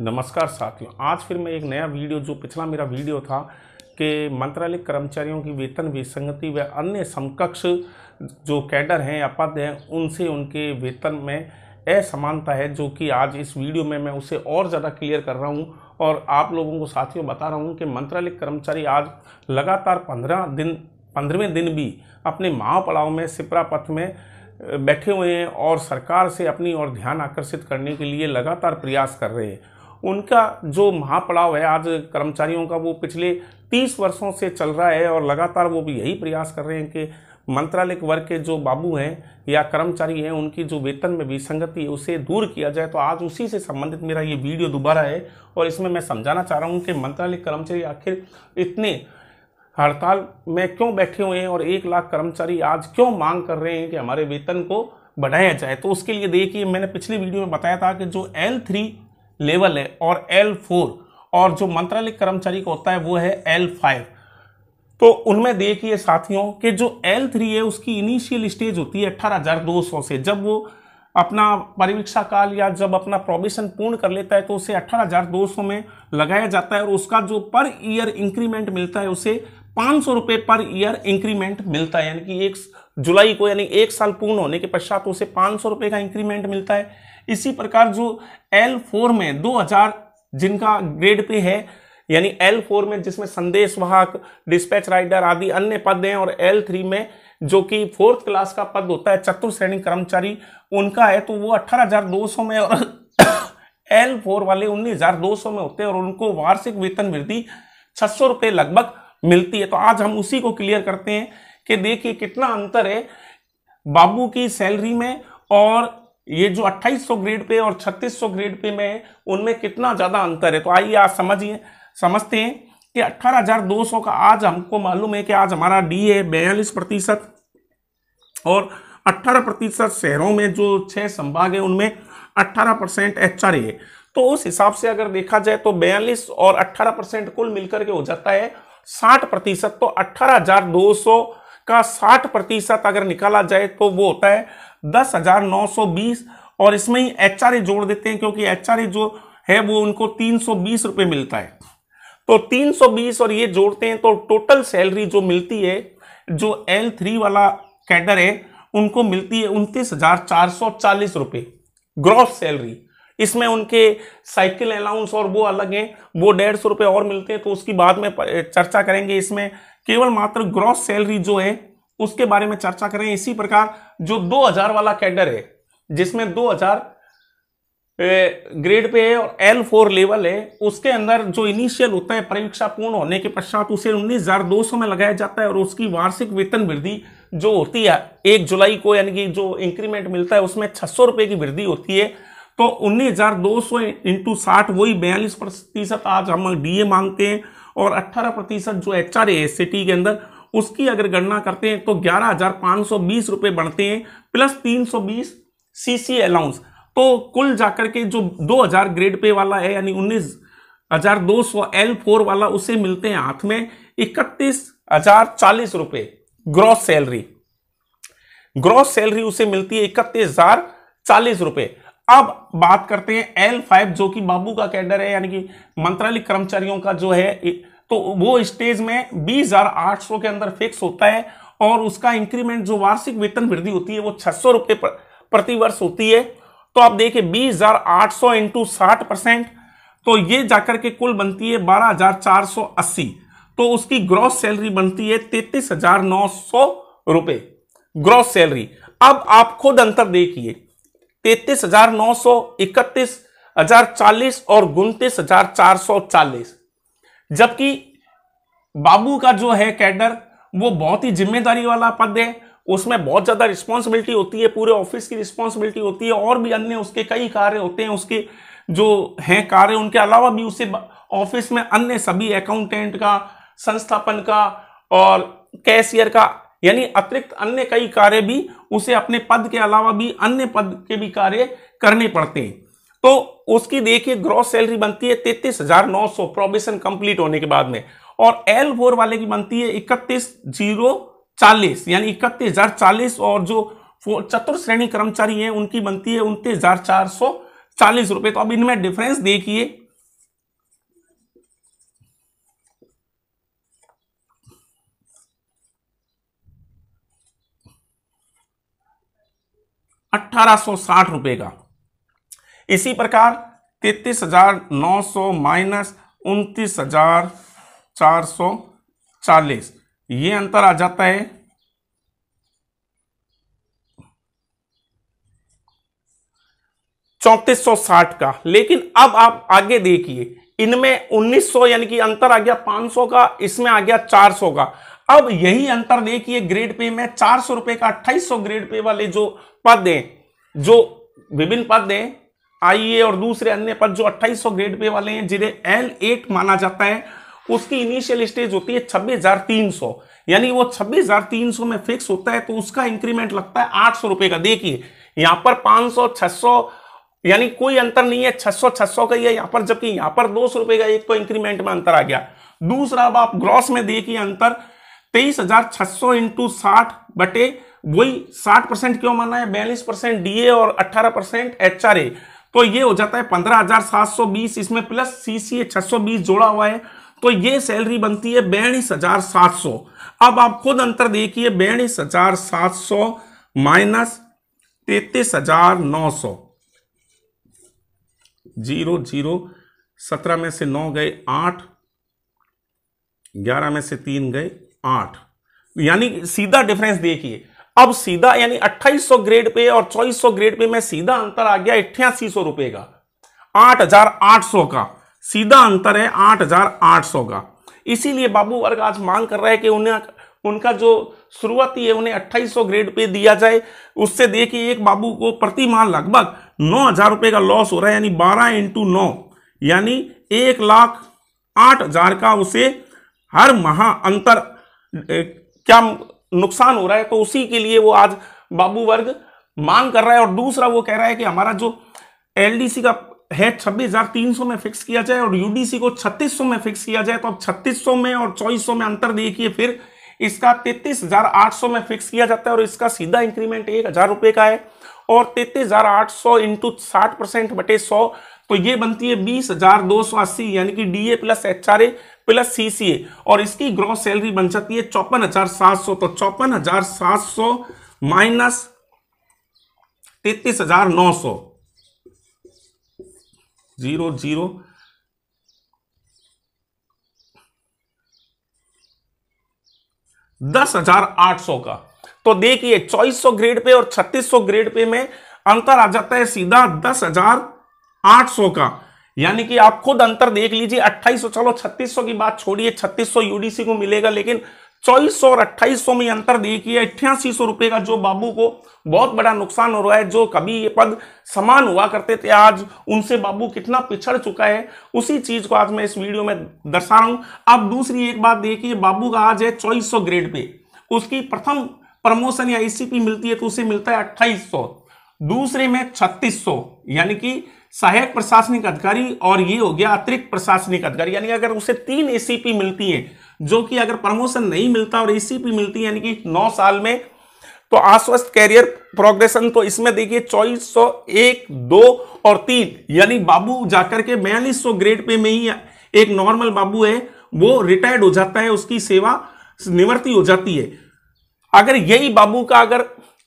नमस्कार साथियों, आज फिर मैं एक नया वीडियो जो पिछला मेरा वीडियो था कि मंत्रालय कर्मचारियों की वेतन विसंगति व अन्य समकक्ष जो कैडर हैं या पद हैं उनसे उनके वेतन में असमानता है, जो कि आज इस वीडियो में मैं उसे और ज़्यादा क्लियर कर रहा हूं और आप लोगों को साथियों बता रहा हूं कि मंत्रालय कर्मचारी आज लगातार 15वें दिन भी अपने महापड़ाव में सिपरा पथ में बैठे हुए हैं और सरकार से अपनी ओर ध्यान आकर्षित करने के लिए लगातार प्रयास कर रहे हैं। उनका जो महापड़ाव है आज कर्मचारियों का वो पिछले 30 वर्षों से चल रहा है और लगातार वो भी यही प्रयास कर रहे हैं कि मंत्रालय वर्ग के जो बाबू हैं या कर्मचारी हैं उनकी जो वेतन में विसंगति है उसे दूर किया जाए। तो आज उसी से संबंधित मेरा ये वीडियो दोबारा है और इसमें मैं समझाना चाह रहा हूँ कि मंत्रालय कर्मचारी आखिर इतने हड़ताल में क्यों बैठे हुए हैं और 1 लाख कर्मचारी आज क्यों मांग कर रहे हैं कि हमारे वेतन को बढ़ाया जाए। तो उसके लिए देखिए, मैंने पिछली वीडियो में बताया था कि जो L3 लेवल है और L4 और जो मंत्रालय कर्मचारी का होता है वो है L5। तो उनमें देखिए साथियों कि जो L3 है उसकी इनिशियल स्टेज होती है 18,200 से। जब वो अपना परिवीक्षा काल या जब अपना प्रोबेशन पूर्ण कर लेता है तो उसे 18,200 में लगाया जाता है और उसका जो पर ईयर इंक्रीमेंट मिलता है उसे 500 रुपये पर ईयर इंक्रीमेंट मिलता है। यानी कि 1 जुलाई को यानी 1 साल पूर्ण होने के पश्चात उसे 500 रुपये का इंक्रीमेंट मिलता है। इसी प्रकार जो L4 में 2000 जिनका ग्रेड पे है, यानी L4 में जिसमें संदेश वाहक, डिस्पैच राइडर आदि अन्य पद हैं, और L3 में जो कि 4th क्लास का पद होता है चतुर्थ श्रेणी कर्मचारी उनका है, तो वो 18,200 में और L4 वाले 19,200 में होते हैं और उनको वार्षिक वेतन वृद्धि 600 रुपये लगभग मिलती है। तो आज हम उसी को क्लियर करते हैं कि देखिए कितना अंतर है बाबू की सैलरी में और ये जो 2800 ग्रेड पे और 3600 ग्रेड पे में उनमें कितना ज्यादा अंतर है। तो आइए आज समझते हैं कि 18,200 का आज हमको मालूम है कि आज हमारा डी है 42% और 18% शहरों में जो 6 संभाग है उनमें 18% HRA है। तो उस हिसाब से अगर देखा जाए तो 42 और 18% कुल मिलकर के हो जाता है 60%। तो 18,200 का 60% अगर निकाला जाए तो वो होता है 10,920 और इसमें ही HRA जोड़ देते हैं क्योंकि HRA जो है वो उनको 320 रुपये मिलता है। तो 320 और ये जोड़ते हैं तो टोटल सैलरी जो मिलती है जो L3 वाला कैडर है उनको मिलती है 29,440 रुपये ग्रॉस सैलरी। इसमें उनके साइकिल अलाउंस और वो अलग हैं, वो 150 रुपये और मिलते हैं, तो उसकी बाद में चर्चा करेंगे। इसमें केवल मात्र ग्रॉस सैलरी जो है उसके बारे में चर्चा करें। इसी प्रकार जो 2000 वाला कैडर है जिसमें 2000 ग्रेड पे है और L4 लेवल है, उसके अंदर जो इनिशियल होता है परीक्षा पूर्ण होने के पश्चात उसे 19,200 में लगाया जाता है और उसकी वार्षिक वेतन वृद्धि जो होती है 1 जुलाई को, यानी कि जो इंक्रीमेंट मिलता है उसमें 600 रुपये की वृद्धि होती है। तो 19,200 इंटू 60 वही 42% आज हम DA मांगते हैं और 18% जो HRA है सिटी के अंदर उसकी अगर गणना करते हैं तो 11,520 रुपये बढ़ते हैं प्लस 320 CC अलाउंस। तो कुल जाकर के जो 2000 ग्रेड पे वाला है यानी 19,200 L4 वाला उसे मिलते हैं हाथ में 31,040 रुपये ग्रॉस सैलरी। ग्रॉस सैलरी उसे मिलती है 31,040 रुपये। अब बात करते हैं L5 जो कि बाबू का कैडर है, यानी कि मंत्रालय कर्मचारियों का जो है, तो वो स्टेज में 20,800 के अंदर फिक्स होता है और उसका इंक्रीमेंट जो वार्षिक वेतन वृद्धि होती है वो 600 रुपये प्रति वर्ष होती है। तो आप देखिए 20,800 इंटू 60%, तो ये जाकर के कुल बनती है 12,480। तो उसकी ग्रॉस सैलरी बनती है 33,900 रुपये ग्रॉस सैलरी। अब आप खुद अंतर देखिए 33,900, 31,040 और 29,440। जबकि बाबू का जो है कैडर वो बहुत ही जिम्मेदारी वाला पद है, उसमें बहुत ज्यादा रिस्पॉन्सिबिलिटी होती है, पूरे ऑफिस की रिस्पॉन्सिबिलिटी होती है और भी अन्य उसके कई कार्य होते हैं, उसके जो हैं कार्य उनके अलावा भी उसे ऑफिस में अन्य सभी अकाउंटेंट का, संस्थापन का और कैशियर का यानी अतिरिक्त अन्य कई कार्य भी उसे अपने पद के अलावा भी अन्य पद के भी कार्य करने पड़ते हैं। तो उसकी देखिए ग्रॉस सैलरी बनती है 33,900 प्रोबेशन कंप्लीट होने के बाद में, और L4 वाले की बनती है 31,040 यानी 31,040 और जो चतुर्थ श्रेणी कर्मचारी हैं उनकी बनती है 29,440 रुपए। तो अब इनमें डिफरेंस देखिए 1860 रुपए का। इसी प्रकार 33,900 माइनस 29,440, ये अंतर आ जाता है 3460 का। लेकिन अब आप आगे देखिए, इनमें 1900 यानी कि अंतर आ गया 500 का, इसमें आ गया 400 का। अब यही अंतर देखिए ग्रेड पे में 400 रुपए का 2800 ग्रेड पे वाले जो पद हैं, जो विभिन्न पद हैं आईए और दूसरे अन्य पद जो 2800 ग्रेड पे वाले हैं, जिन्हें L8 माना जाता है, उसकी इनिशियल स्टेज होती है 26,300, यानी वो 26,300 में फिक्स होता है, तो उसका इंक्रीमेंट लगता है 800 रुपए का। देखिए यहां पर 500 600 यानी कोई अंतर नहीं है, 600 का ही है यहां पर, जबकि यहां पर 200 रुपए का एक तो इंक्रीमेंट में अंतर आ गया। दूसरा, अब आप ग्रॉस में देखिए अंतर 23,600 इंटू 60 बटे वही 60% क्यों माना है, 42% डीए और 18% एचआरए, तो ये हो जाता है 15,720, इसमें प्लस सीसीए 620 जोड़ा हुआ है, तो ये सैलरी बनती है 42,700। अब आप खुद अंतर देखिए, 42,700 माइनस 33,900, 0 0 17 में से 9 गए 8, 11 में से 3 गए 8, यानी सीधा डिफरेंस देखिए। अब सीधा यानी 2800 ग्रेड पे और 2400 ग्रेड पे में सीधा अंतर आ गया 8800 रुपए का, 8800 का सीधा अंतर है, 8800 का। इसीलिए बाबू वर्ग आज मांग कर रहा है कि उनका जो शुरुआती है उन्हें 2800 ग्रेड पे दिया जाए। उससे देखिए एक बाबू को प्रति माह लगभग 9,000 रुपए का लॉस हो रहा है, यानी 12 इंटू 9 यानी 1,08,000 का उसे हर माह अंतर क्या नुकसान हो रहा है। तो उसी के लिए वो आज बाबू वर्ग मांग कर रहा है। और दूसरा वो कह रहा है कि हमारा जो एलडीसी का है 26,300 में फिक्स किया जाए और यूडीसी को 3600 में फिक्स किया जाए। तो अब 3600 में और 2400 में अंतर देखिए, फिर इसका 33,800 में फिक्स किया जाता है और इसका सीधा इंक्रीमेंट 1,000 रुपए का है, और 33,800 इंटू 60% बटे 100, तो ये बनती है 20,280, यानी कि DA plus HRA plus CCA, और इसकी ग्रॉस सैलरी बन जाती है 54,700। तो 54,700 माइनस 33,900, 0 0 10,800 का। तो देखिए 2400 ग्रेड पे और 3600 ग्रेड पे में अंतर आ जाता है सीधा 10,800 का, यानी कि आप खुद अंतर देख लीजिए। 2800, चलो 3600 की बात छोड़िए, 3600 यूडीसी को मिलेगा, लेकिन 2400 और 2800 में अंतर देखिए 8800 रुपए का, जो बाबू को बहुत बड़ा नुकसान हो रहा है। जो कभी ये पद समान हुआ करते थे, आज उनसे बाबू कितना पिछड़ चुका है, उसी चीज को आज मैं इस वीडियो में दर्शा रहा हूं। अब दूसरी एक बात देखिए, बाबू का आज है 2400 ग्रेड पे, उसकी प्रथम प्रमोशन या एसीपी मिलती है तो उसे मिलता है 2800, दूसरे में 3600 यानी कि सहायक प्रशासनिक अधिकारी, और ये हो गया अतिरिक्त प्रशासनिक अधिकारी। यानी अगर उसे 3 एसीपी मिलती हैं, जो कि अगर प्रमोशन नहीं मिलता और एसीपी मिलती है यानी कि 9 साल में, तो आश्वस्त कैरियर प्रोग्रेशन, तो इसमें देखिए 2400 1 2 और 3, यानी बाबू जाकर के 4200 ग्रेड पे में ही एक नॉर्मल बाबू है वो रिटायर्ड हो जाता है, उसकी सेवा निवृत्ति हो जाती है। अगर यही बाबू का अगर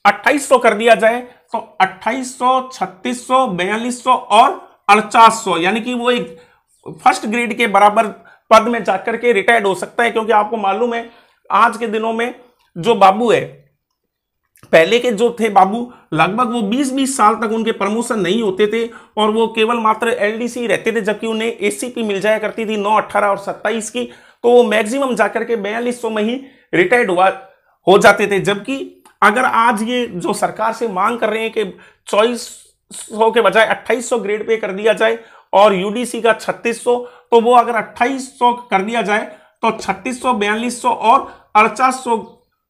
2800 कर दिया जाए तो 2800 3600 4200 और 4800, यानी कि वो एक फर्स्ट ग्रेड के बराबर पद में जाकर के रिटायर्ड हो सकता है। क्योंकि आपको मालूम है आज के दिनों में जो बाबू है, पहले के जो थे बाबू लगभग वो 20-20 साल तक उनके प्रमोशन नहीं होते थे और वो केवल मात्र एलडीसी रहते थे, जबकि उन्हें एसीपी मिल जाया करती थी 9, 18 और 27 की, तो वो मैक्सिमम जाकर के 4200 में ही रिटायर्ड हो जाते थे। जबकि अगर आज ये जो सरकार से मांग कर रहे हैं कि 2400 के बजाय 2800 ग्रेड पे कर दिया जाए और यूडीसी का 3600, तो वो अगर 2800 कर दिया जाए तो 3600 4200 और 4800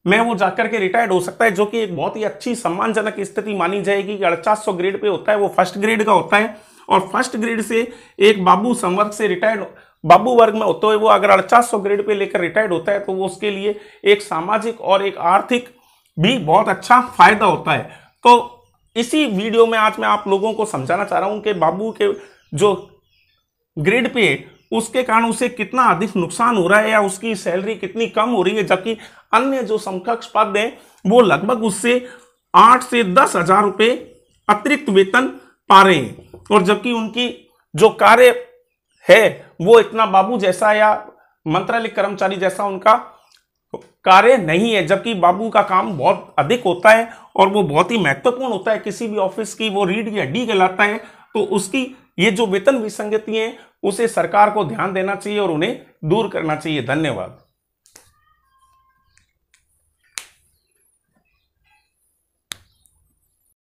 में वो जाकर के रिटायर्ड हो सकता है, जो कि एक बहुत ही अच्छी सम्मानजनक स्थिति मानी जाएगी कि 4800 ग्रेड पे होता है, वो फर्स्ट ग्रेड का होता है। और फर्स्ट ग्रेड से एक बाबू संवर्ग से रिटायर्ड बाबू वर्ग में होते हुए वो अगर 4800 ग्रेड पे लेकर रिटायर्ड होता है, तो वो उसके लिए एक सामाजिक और एक आर्थिक भी बहुत अच्छा फायदा होता है। तो इसी वीडियो में आज मैं आप लोगों को समझाना चाह रहा हूं कि बाबू के जो ग्रेड पे उसके कारण उसे कितना अधिक नुकसान हो रहा है या उसकी सैलरी कितनी कम हो रही है, जबकि अन्य जो समकक्ष पद हैं वो लगभग उससे 8 से 10,000 रुपए अतिरिक्त वेतन पा रहे हैं, और जबकि उनकी जो कार्य है वो इतना बाबू जैसा या मंत्रालय कर्मचारी जैसा उनका कार्य नहीं है, जबकि बाबू का काम बहुत अधिक होता है और वो बहुत ही महत्वपूर्ण होता है। किसी भी ऑफिस की वो रीढ़ की हड्डी कहलाता है। तो उसकी ये जो वेतन विसंगति है उसे सरकार को ध्यान देना चाहिए और उन्हें दूर करना चाहिए। धन्यवाद।